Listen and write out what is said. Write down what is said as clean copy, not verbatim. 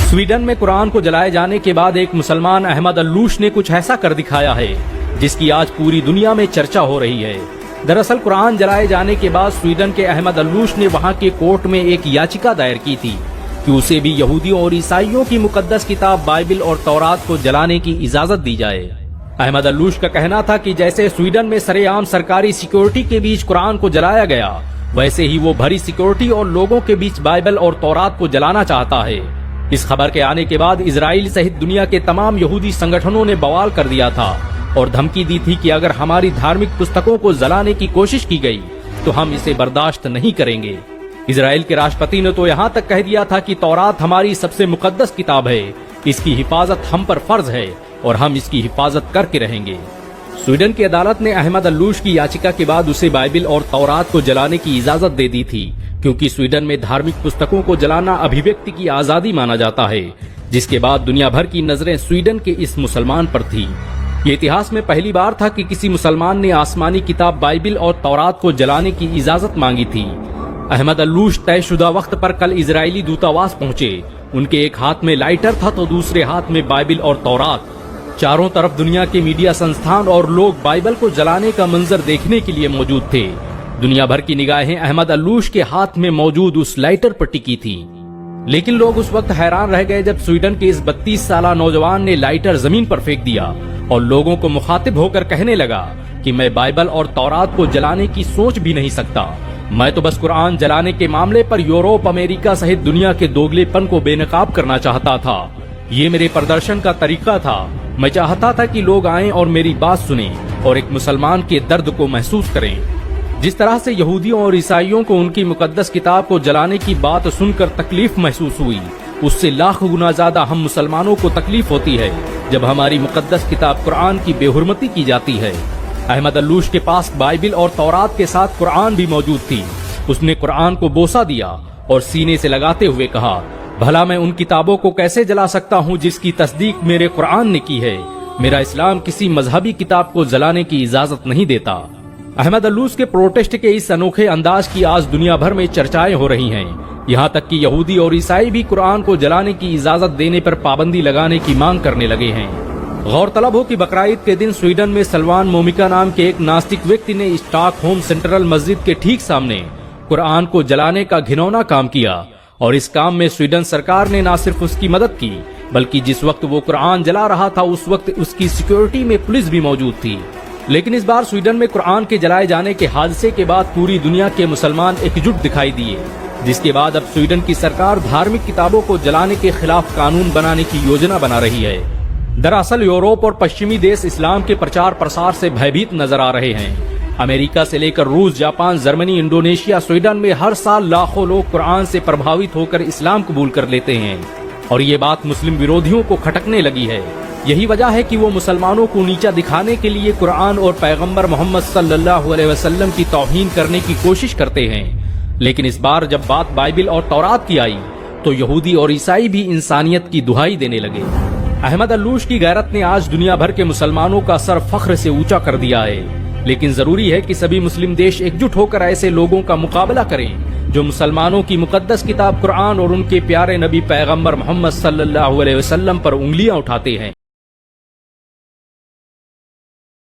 Sweden में कुरान को जलाए जाने के बाद एक मुसलमान अहमद अल्लूश ने कुछ ऐसा कर दिखाया है जिसकी आज पूरी दुनिया में चर्चा हो रही है। दरअसल कुरान जलाए जाने के बाद स्वीडन के अहमद अल्लूश ने वहां के कोर्ट में एक याचिका दायर की थी कि उसे भी यहूदियों और ईसाइयों की मुकद्दस किताब बाइबिल और तौरात को जलाने की इजाजत दी जाए। अहमद अल्लूश का कहना था कि जैसे स्वीडन में सरेआम सरकारी सिक्योरिटी के बीच कुरान को जलाया गया, वैसे ही वो भरी सिक्योरिटी और लोगों के बीच बाइबल और तौरात को जलाना चाहता है। इस खबर के आने के बाद इजराइल सहित दुनिया के तमाम यहूदी संगठनों ने बवाल कर दिया था और धमकी दी थी कि अगर हमारी धार्मिक पुस्तकों को जलाने की कोशिश की गई तो हम इसे बर्दाश्त नहीं करेंगे। इजराइल के राष्ट्रपति ने तो यहाँ तक कह दिया था कि तौरात हमारी सबसे मुकद्दस किताब है, इसकी हिफाजत हम पर फर्ज है और हम इसकी हिफाजत करके रहेंगे। स्वीडन की अदालत ने अहमद अल्लूश की याचिका के बाद उसे बाइबिल और तौरात को जलाने की इजाजत दे दी थी, क्योंकि स्वीडन में धार्मिक पुस्तकों को जलाना अभिव्यक्ति की आजादी माना जाता है, जिसके बाद दुनिया भर की नजरें स्वीडन के इस मुसलमान पर थी। ये इतिहास में पहली बार था कि किसी मुसलमान ने आसमानी किताब बाइबिल और तौरात को जलाने की इजाजत मांगी थी। अहमद अल्लूश तयशुदा वक्त पर कल इजरायली दूतावास पहुंचे। उनके एक हाथ में लाइटर था तो दूसरे हाथ में बाइबिल और तौरात। चारों तरफ दुनिया के मीडिया संस्थान और लोग बाइबल को जलाने का मंजर देखने के लिए मौजूद थे। दुनिया भर की निगाहें अहमद अल्लूश के हाथ में मौजूद उस लाइटर पर टिकी थी। लेकिन लोग उस वक्त हैरान रह गए जब स्वीडन के इस 32 साला नौजवान ने लाइटर जमीन पर फेंक दिया और लोगों को मुखातिब होकर कहने लगा कि मैं बाइबल और तौरात को जलाने की सोच भी नहीं सकता। मैं तो बस कुरान जलाने के मामले पर यूरोप, अमेरिका सहित दुनिया के दोगलेपन को बेनकाब करना चाहता था। ये मेरे प्रदर्शन का तरीका था। मैं चाहता था कि लोग आएं और मेरी बात सुनें और एक मुसलमान के दर्द को महसूस करें। जिस तरह से यहूदियों और ईसाइयों को उनकी मुकद्दस किताब को जलाने की बात सुनकर तकलीफ महसूस हुई, उससे लाख गुना ज्यादा हम मुसलमानों को तकलीफ होती है जब हमारी मुकद्दस किताब कुरान की बेहुरमती की जाती है। अहमद अल्लूश के पास बाइबिल और तौरात के साथ कुरान भी मौजूद थी। उसने कुरान को बोसा दिया और सीने से लगाते हुए कहा, भला मैं उन किताबों को कैसे जला सकता हूँ जिसकी तस्दीक मेरे कुरान ने की है। मेरा इस्लाम किसी मजहबी किताब को जलाने की इजाजत नहीं देता। अहमद अल्लूश के प्रोटेस्ट के इस अनोखे अंदाज की आज दुनिया भर में चर्चाएं हो रही हैं। यहाँ तक कि यहूदी और ईसाई भी कुरान को जलाने की इजाजत देने पर पाबंदी लगाने की मांग करने लगे हैं। गौरतलब हो कि बकराईद के दिन स्वीडन में सलमान मोमिका नाम के एक नास्तिक व्यक्ति ने स्टॉकहोम सेंट्रल मस्जिद के ठीक सामने कुरान को जलाने का घिनौना काम किया और इस काम में स्वीडन सरकार ने न सिर्फ उसकी मदद की, बल्कि जिस वक्त वो कुरान जला रहा था उस वक्त उसकी सिक्योरिटी में पुलिस भी मौजूद थी। लेकिन इस बार स्वीडन में कुरान के जलाए जाने के हादसे के बाद पूरी दुनिया के मुसलमान एकजुट दिखाई दिए, जिसके बाद अब स्वीडन की सरकार धार्मिक किताबों को जलाने के खिलाफ कानून बनाने की योजना बना रही है। दरअसल यूरोप और पश्चिमी देश इस्लाम के प्रचार प्रसार से भयभीत नजर आ रहे हैं। अमेरिका से लेकर रूस, जापान, जर्मनी, इंडोनेशिया, स्वीडन में हर साल लाखों लोग कुरान से प्रभावित होकर इस्लाम कबूल कर लेते हैं और ये बात मुस्लिम विरोधियों को खटकने लगी है। यही वजह है कि वो मुसलमानों को नीचा दिखाने के लिए कुरान और पैगंबर मोहम्मद सल्लल्लाहु अलैहि वसल्लम की तौहीन करने की कोशिश करते हैं। लेकिन इस बार जब बात बाइबिल और तौरात की आई तो यहूदी और ईसाई भी इंसानियत की दुहाई देने लगे। अहमद अल्लूश की गैरत ने आज दुनिया भर के मुसलमानों का सर फख्र से ऊंचा कर दिया है। लेकिन जरूरी है कि सभी मुस्लिम देश एकजुट होकर ऐसे लोगों का मुकाबला करें जो मुसलमानों की मुकद्दस किताब कुरान और उनके प्यारे नबी पैगंबर मोहम्मद सल्लल्लाहु अलैहि वसल्लम पर उंगलियां उठाते हैं।